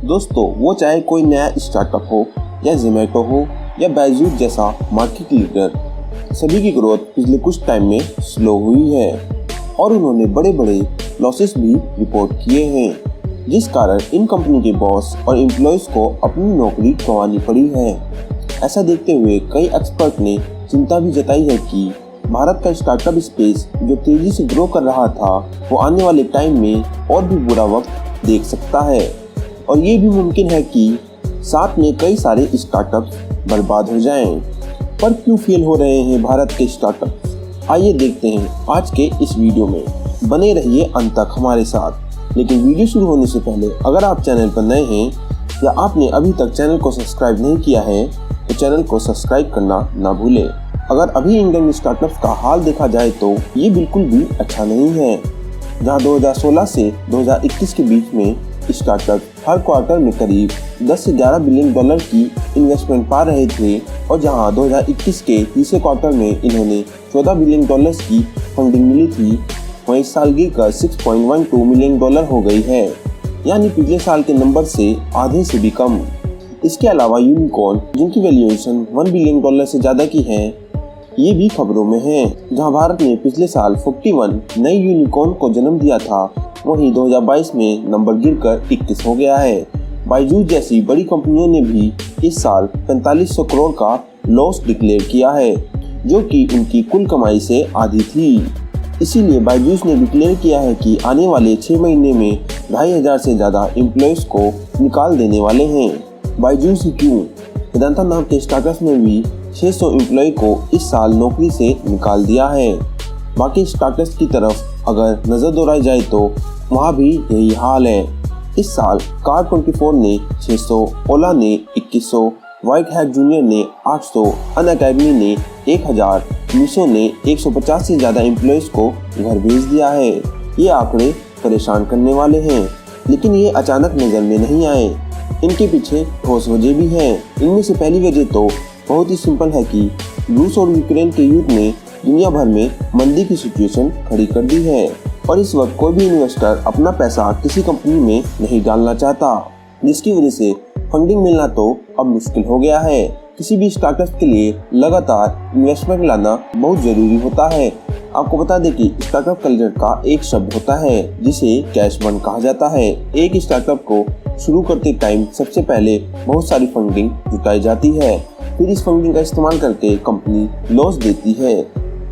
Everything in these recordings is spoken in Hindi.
दोस्तों, वो चाहे कोई नया स्टार्टअप हो या जोमेटो हो या बायजूस जैसा मार्केट लीडर, सभी की ग्रोथ पिछले कुछ टाइम में स्लो हुई है और उन्होंने बड़े बड़े लॉसेस भी रिपोर्ट किए हैं, जिस कारण इन कंपनी के बॉस और एम्प्लॉयज को अपनी नौकरी गंवानी पड़ी है। ऐसा देखते हुए कई एक्सपर्ट ने चिंता भी जताई है कि भारत का स्टार्टअप स्पेस जो तेजी से ग्रो कर रहा था, वो आने वाले टाइम में और भी बुरा वक्त देख सकता है और ये भी मुमकिन है कि साथ में कई सारे स्टार्टअप्स बर्बाद हो जाएं। पर क्यों फेल हो रहे हैं भारत के स्टार्टअप्स? आइए देखते हैं आज के इस वीडियो में। बने रहिए अंत तक हमारे साथ। लेकिन वीडियो शुरू होने से पहले अगर आप चैनल पर नए हैं या आपने अभी तक चैनल को सब्सक्राइब नहीं किया है तो चैनल को सब्सक्राइब करना ना भूलें। अगर अभी इंडियन स्टार्टअप्स का हाल देखा जाए तो ये बिल्कुल भी अच्छा नहीं है। जहां 2016 से 2021 के बीच में स्टार्टअप हर क्वार्टर में करीब 10 से 11 बिलियन डॉलर की इन्वेस्टमेंट पा रहे थे और जहां 2021 के तीसरे क्वार्टर में इन्होंने 14 बिलियन डॉलर्स की फंडिंग मिली थी, वहीं इस साल गिरकर 6.12 मिलियन डॉलर हो गई है, यानी पिछले साल के नंबर से आधे से भी कम। इसके अलावा यूनिकॉर्न जिनकी वैल्यूएशन 1 बिलियन डॉलर से ज़्यादा की है, ये भी खबरों में है। जहां भारत ने पिछले साल 41 नई यूनिकॉर्न को जन्म दिया था, वहीं 2022 में नंबर गिरकर 21 हो गया है। बायजूस जैसी बड़ी कंपनियों ने भी इस साल 4500 करोड़ का लॉस डिक्लेयर किया है, जो कि उनकी कुल कमाई से आधी थी। इसीलिए बायजूस ने डिक्लेयर किया है कि आने वाले 6 महीने में 2500 से ज़्यादा एम्प्लॉयज़ को निकाल देने वाले हैं। बायजूस ही क्यों, वेदांता नाम के स्टार्टअप ने भी 600 एम्प्लॉय को इस साल नौकरी से निकाल दिया है। बाकी स्टार्टअप्स की तरफ अगर नज़र दौड़ाई जाए तो वहाँ भी यही हाल है। इस साल कार24 ने 600, ओला ने 2100, वाइट हैट जूनियर ने 800, अनअकैडमी ने 1000, मीशो ने 150 से ज़्यादा एम्प्लॉयज़ को घर भेज दिया है। ये आंकड़े परेशान करने वाले हैं, लेकिन ये अचानक नज़र में नहीं आए। इनके पीछे ठोस वजह भी हैं। इनमें से पहली वजह तो बहुत ही सिंपल है कि रूस और यूक्रेन के युद्ध ने दुनिया भर में मंदी की सिचुएशन खड़ी कर दी है और इस वक्त कोई भी इन्वेस्टर अपना पैसा किसी कंपनी में नहीं डालना चाहता, जिसकी वजह से फंडिंग मिलना तो अब मुश्किल हो गया है। किसी भी स्टार्टअप के लिए लगातार इन्वेस्टमेंट लाना बहुत जरूरी होता है। आपको बता दें कि स्टार्टअप कल्चर का एक शब्द होता है जिसे कैश बर्न कहा जाता है। एक स्टार्टअप को शुरू करते टाइम सबसे पहले बहुत सारी फंडिंग जुटाई जाती है, फिर इस फंडिंग का इस्तेमाल करके कंपनी लॉस देती है,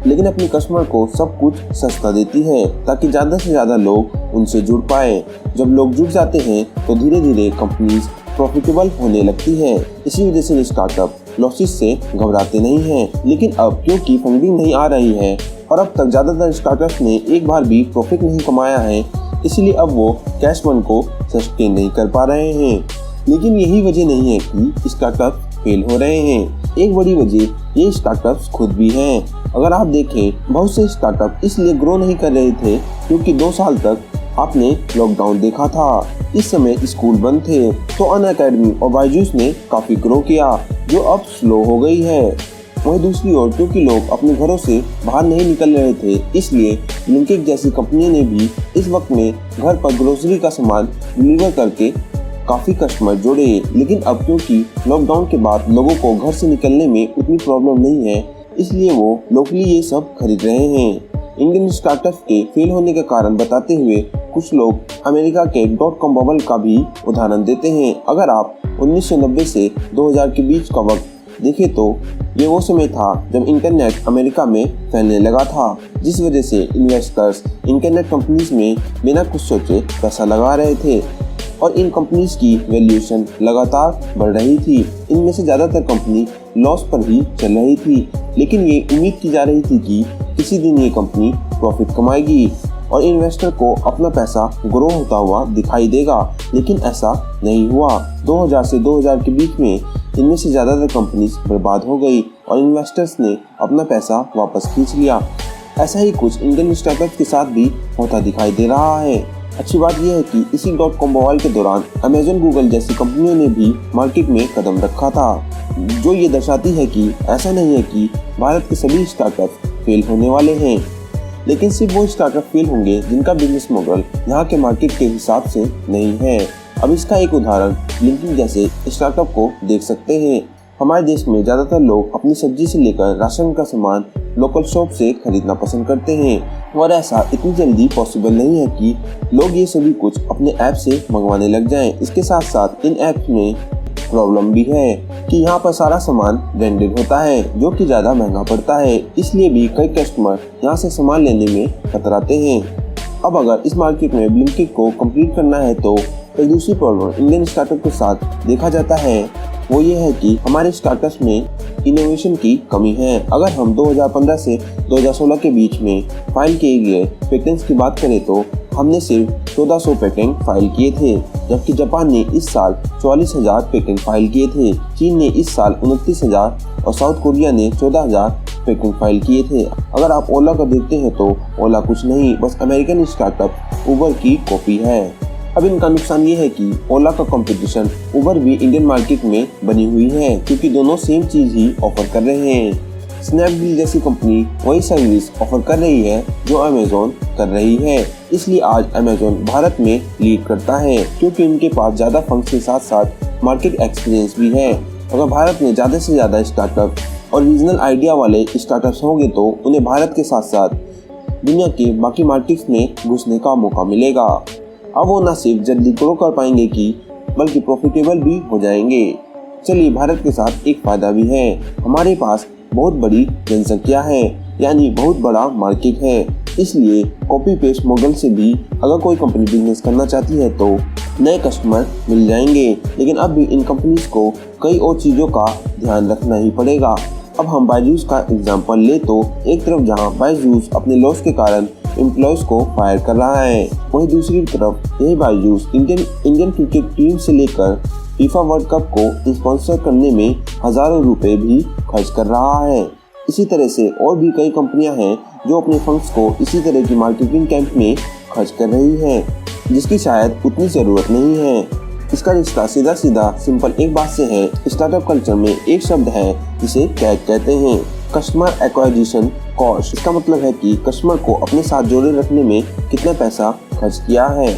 लेकिन अपने कस्टमर को सब कुछ सस्ता देती है ताकि ज़्यादा से ज़्यादा लोग उनसे जुड़ पाए। जब लोग जुड़ जाते हैं तो धीरे धीरे कंपनीज प्रॉफिटेबल होने लगती है। इसी वजह से स्टार्टअप लॉसेस से घबराते नहीं हैं। लेकिन अब क्योंकि फंडिंग नहीं आ रही है और अब तक ज़्यादातर स्टार्टअप्स ने एक बार भी प्रॉफिट नहीं कमाया है, इसलिए अब वो कैश बर्न को सस्टेन नहीं कर पा रहे हैं। लेकिन यही वजह नहीं है कि स्टार्टअप फेल हो रहे हैं। एक बड़ी वजह ये स्टार्टअप्स खुद भी हैं। अगर आप देखें, बहुत से स्टार्टअप इसलिए ग्रो नहीं कर रहे थे क्योंकि 2 साल तक आपने लॉकडाउन देखा था। इस समय स्कूल बंद थे, तो अनअकैडमी और बायजूस ने काफी ग्रो किया, जो अब स्लो हो गई है। वहीं दूसरी ओर क्योंकि लोग अपने घरों से बाहर नहीं निकल रहे थे, इसलिए ब्लिंकिट जैसी कंपनियों ने भी इस वक्त में घर पर ग्रोसरी का सामान डिलीवर करके काफ़ी कस्टमर जोड़े। लेकिन अब क्योंकि लॉकडाउन के बाद लोगों को घर से निकलने में उतनी प्रॉब्लम नहीं है, इसलिए वो लोकली ये सब खरीद रहे हैं। इंडियन स्टार्टअप के फेल होने का कारण बताते हुए कुछ लोग अमेरिका के .com बबल का भी उदाहरण देते हैं। अगर आप 1990 से 2000 के बीच का वक्त देखें तो ये वो समय था जब इंटरनेट अमेरिका में फैलने लगा था, जिस वजह से इन्वेस्टर्स इंटरनेट कंपनीज में बिना कुछ सोचे पैसा लगा रहे थे और इन कंपनीज की वैल्यूएशन लगातार बढ़ रही थी। इनमें से ज़्यादातर कंपनी लॉस पर ही चल रही थी, लेकिन ये उम्मीद की जा रही थी कि किसी दिन ये कंपनी प्रॉफिट कमाएगी और इन्वेस्टर को अपना पैसा ग्रो होता हुआ दिखाई देगा, लेकिन ऐसा नहीं हुआ। 2000 से 2000 के बीच में इनमें से ज़्यादातर कंपनीज बर्बाद हो गई और इन्वेस्टर्स ने अपना पैसा वापस खींच लिया। ऐसा ही कुछ इंडियन स्टार्टअप के साथ भी होता दिखाई दे रहा है। अच्छी बात यह है कि इसी .com बवाल के दौरान अमेजन, गूगल जैसी कंपनियों ने भी मार्केट में कदम रखा था, जो ये दर्शाती है कि ऐसा नहीं है कि भारत के सभी स्टार्टअप फेल होने वाले हैं, लेकिन सिर्फ वो स्टार्टअप फेल होंगे जिनका बिजनेस मॉडल यहाँ के मार्केट के हिसाब से नहीं है। अब इसका एक उदाहरण ब्लिंकिट जैसे स्टार्टअप को देख सकते हैं। हमारे देश में ज़्यादातर लोग अपनी सब्जी से लेकर राशन का सामान लोकल शॉप से खरीदना पसंद करते हैं और ऐसा इतनी जल्दी पॉसिबल नहीं है कि लोग ये सभी कुछ अपने ऐप से मंगवाने लग जाएं। इसके साथ साथ इन ऐप्स में प्रॉब्लम भी है कि यहाँ पर सारा सामान ब्रांडेड होता है जो कि ज़्यादा महंगा पड़ता है, इसलिए भी कई कस्टमर यहाँ से सामान लेने में कतराते हैं। अब अगर इस मार्केट में ब्लिंकिट को कम्पीट करना है तो एक दूसरी प्रॉब्लम इंडियन स्टार्टअप के साथ देखा जाता है, वो ये है कि हमारे स्टार्टअप्स में इनोवेशन की कमी है। अगर हम 2015 से 2016 के बीच में फाइल किए गए पेटेंट्स की बात करें तो हमने सिर्फ 1400 पेटेंट फाइल किए थे, जबकि जापान ने इस साल 44,000 पेटेंट फाइल किए थे, चीन ने इस साल 29,000 और साउथ कोरिया ने 14,000 पेटेंट फाइल किए थे। अगर आप ओला का देखते हैं तो ओला कुछ नहीं, बस अमेरिकन स्टार्टअप उबर की कॉपी है। अब इनका नुकसान ये है कि ओला का कंपटीशन उबर भी इंडियन मार्केट में बनी हुई है, क्योंकि दोनों सेम चीज ही ऑफर कर रहे हैं। स्नैपडील जैसी कंपनी वही सर्विस ऑफर कर रही है जो अमेजोन कर रही है, इसलिए आज अमेजोन भारत में लीड करता है, क्योंकि उनके पास ज़्यादा फंड्स के साथ साथ मार्केट एक्सपीरियंस भी है। अगर भारत में ज़्यादा से ज़्यादा स्टार्टअप और रीजनल आइडिया वाले स्टार्टअप्स होंगे तो उन्हें भारत के साथ साथ दुनिया के बाकी मार्केट्स में घुसने का मौका मिलेगा। अब वो न सिर्फ जल्दी ग्रो कर पाएंगे बल्कि प्रॉफिटेबल भी हो जाएंगे। चलिए, भारत के साथ एक फायदा भी है, हमारे पास बहुत बड़ी जनसंख्या है, यानी बहुत बड़ा मार्केट है, इसलिए कॉपी पेस्ट मॉडल से भी अगर कोई कंपनी बिजनेस करना चाहती है तो नए कस्टमर मिल जाएंगे। लेकिन अब भी इन कंपनीज को कई और चीज़ों का ध्यान रखना ही पड़ेगा। अब हम बायजूस का एग्जांपल ले तो एक तरफ जहां बायजूस अपने लॉस के कारण एम्प्लॉयज को फायर कर रहा है, वहीं दूसरी तरफ यही बायजूस इंडियन क्रिकेट टीम से लेकर फीफा वर्ल्ड कप को स्पॉन्सर करने में हजारों रुपए भी खर्च कर रहा है। इसी तरह से और भी कई कंपनियां हैं जो अपने फंड्स को इसी तरह की मार्केटिंग कैंप में खर्च कर रही हैं, जिसकी शायद उतनी ज़रूरत नहीं है। इसका रिश्ता सीधा सीधा सिंपल एक बात से है। स्टार्टअप कल्चर में एक शब्द है जिसे कैक कहते हैं, कस्टमर एक्वाजिशन कॉस्ट। इसका मतलब है कि कस्टमर को अपने साथ जोड़े रखने में कितना पैसा खर्च किया है।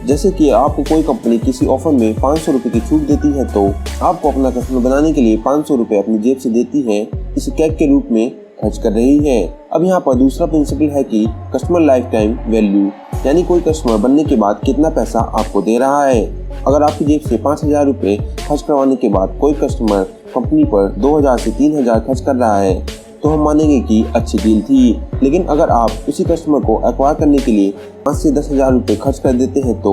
जैसे कि आपको कोई कंपनी किसी ऑफर में 500 रुपये की छूट देती है तो आपको अपना कस्टमर बनाने के लिए 500 रुपये अपनी जेब से देती है, इसे कैक के रूप में खर्च कर रही है। अब यहाँ पर दूसरा प्रिंसिपल है कि कस्टमर लाइफ टाइम वैल्यू, यानी कोई कस्टमर बनने के बाद कितना पैसा आपको दे रहा है। अगर आपकी जेब से 5,000 रुपये खर्च करवाने के बाद कोई कस्टमर कंपनी पर 2,000 से 3,000 खर्च कर रहा है तो हम मानेंगे कि अच्छी डील थी। लेकिन अगर आप उसी कस्टमर को एक्वायर करने के लिए 5 से 10,000 रुपये खर्च कर देते हैं तो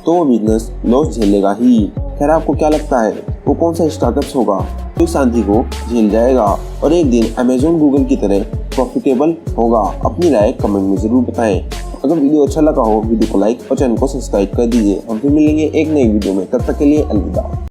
वो बिजनेस लॉस झेलेगा ही। खैर, आपको क्या लगता है वो कौन सा स्टार्टअप्स होगा जो इस आंधी को झेल जाएगा और एक दिन अमेजोन गूगल की तरह प्रॉफिटेबल होगा? अपनी राय कमेंट में जरूर बताएं। अगर वीडियो अच्छा लगा हो वीडियो को लाइक और चैनल को सब्सक्राइब कर दीजिए। हम फिर मिलेंगे एक नई वीडियो में, तब तक के लिए अलविदा।